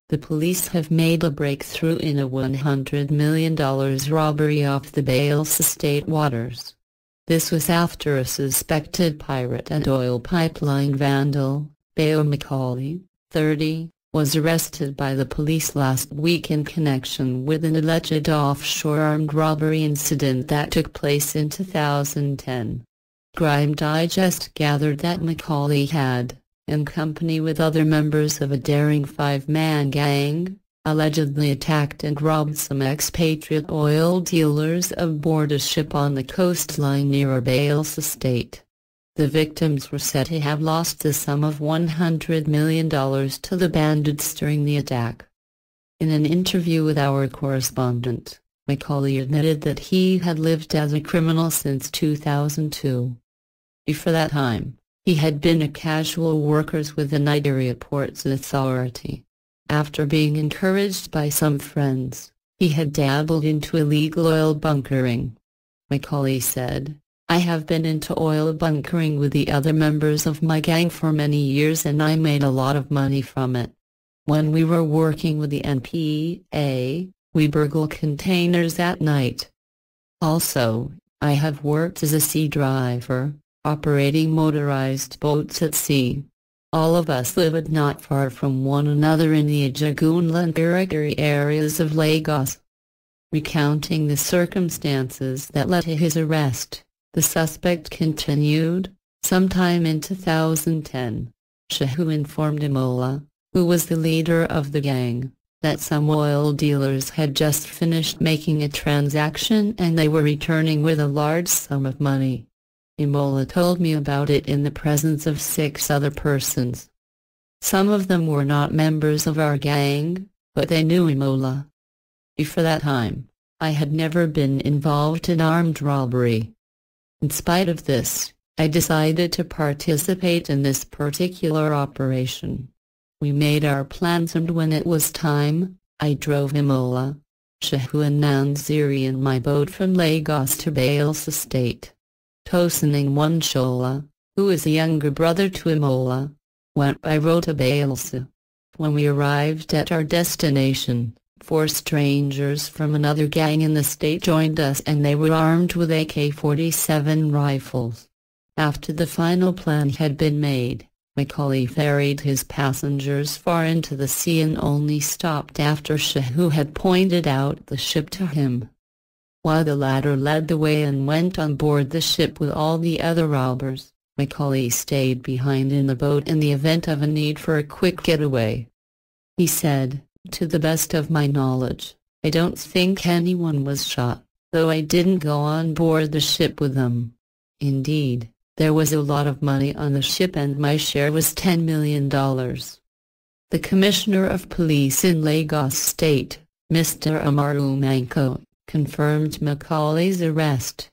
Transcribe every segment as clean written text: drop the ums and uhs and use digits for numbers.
The police have made a breakthrough in a $100 million robbery off the Bayelsa State waters. This was after a suspected pirate and oil pipeline vandal, Bayo Macaulay, 30, was arrested by the police last week in connection with an alleged offshore armed robbery incident that took place in 2010. Crime Digest gathered that Macaulay had, in company with other members of a daring five-man gang, allegedly attacked and robbed some expatriate oil dealers aboard a ship on the coastline near Bayelsa State. The victims were said to have lost the sum of $100 million to the bandits during the attack. In an interview with our correspondent, Macaulay admitted that he had lived as a criminal since 2002. Before that time, he had been a casual worker with the Nigeria Ports Authority. After being encouraged by some friends, he had dabbled into illegal oil bunkering. Macaulay said, "I have been into oil bunkering with the other members of my gang for many years and I made a lot of money from it. When we were working with the NPA, we burgled containers at night. Also, I have worked as a sea driver, operating motorized boats at sea. All of us lived not far from one another in the Ajagunla and Irigiri areas of Lagos." Recounting the circumstances that led to his arrest, the suspect continued, "Sometime in 2010, Shehu informed Imola, who was the leader of the gang, that some oil dealers had just finished making a transaction and they were returning with a large sum of money. Imola told me about it in the presence of 6 other persons. Some of them were not members of our gang, but they knew Imola. Before that time, I had never been involved in armed robbery. In spite of this, I decided to participate in this particular operation. We made our plans and when it was time, I drove Imola, Shehu and Nanziri in my boat from Lagos to Bayelsa State. Tosin Shola, who is a younger brother to Imola, went by road to Bayelsa. When we arrived at our destination, 4 strangers from another gang in the state joined us and they were armed with AK-47 rifles. After the final plan had been made, Macaulay ferried his passengers far into the sea and only stopped after Shehu had pointed out the ship to him. While the latter led the way and went on board the ship with all the other robbers, Macaulay stayed behind in the boat in the event of a need for a quick getaway. He said, "To the best of my knowledge, I don't think anyone was shot, though I didn't go on board the ship with them. Indeed, there was a lot of money on the ship and my share was $10 million. The Commissioner of Police in Lagos State, Mr. Bayo Macaulay, confirmed Macaulay's arrest.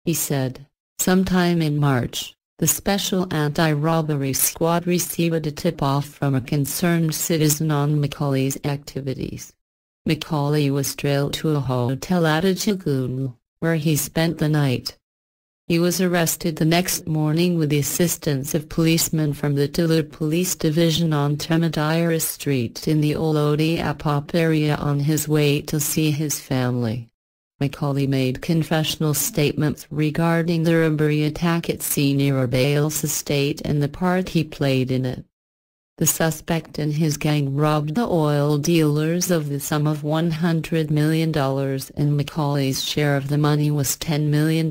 He said, "Sometime in March, the Special Anti-Robbery Squad received a tip-off from a concerned citizen on Macaulay's activities. Macaulay was trailed to a hotel at Ajagunla, where he spent the night. He was arrested the next morning with the assistance of policemen from the Dabbled Police Division on Motorised Street in the Olodi Apop area on his way to see his family." Macaulay made confessional statements regarding the robbery attack at sea near Bayelsa State and the part he played in it. The suspect and his gang robbed the oil dealers of the sum of $100 million and Macaulay's share of the money was $10 million.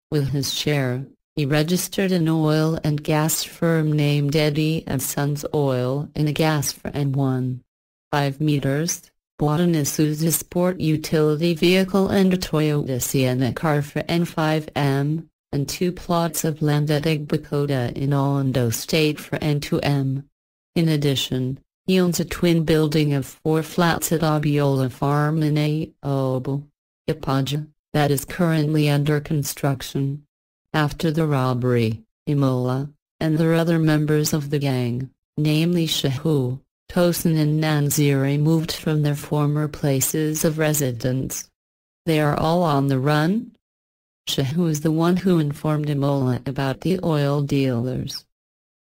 With his share, he registered an oil and gas firm named Eddy & Sons Oil and a gas for N1.5 meters, bought an Isuzu sport utility vehicle and a Toyota Sienna car for N5M, and 2 plots of land at Igbokota in Ondo State for N2M. In addition, he owns a twin building of 4 flats at Abiola Farm in Aobo, Ipaja, that is currently under construction. After the robbery, Imola, and the other members of the gang, namely Shehu, Tosin and Nanziri, moved from their former places of residence. They are all on the run. Shehu is the one who informed Imola about the oil dealers.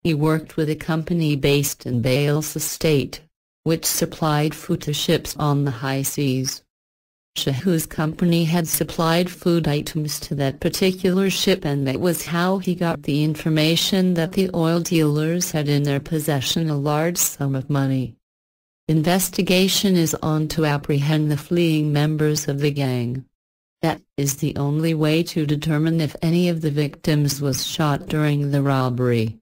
He worked with a company based in Bayelsa State. which supplied food to ships on the high seas. Shahu's company had supplied food items to that particular ship, and that was how he got the information that the oil dealers had in their possession a large sum of money. Investigation is on to apprehend the fleeing members of the gang. That is the only way to determine if any of the victims was shot during the robbery.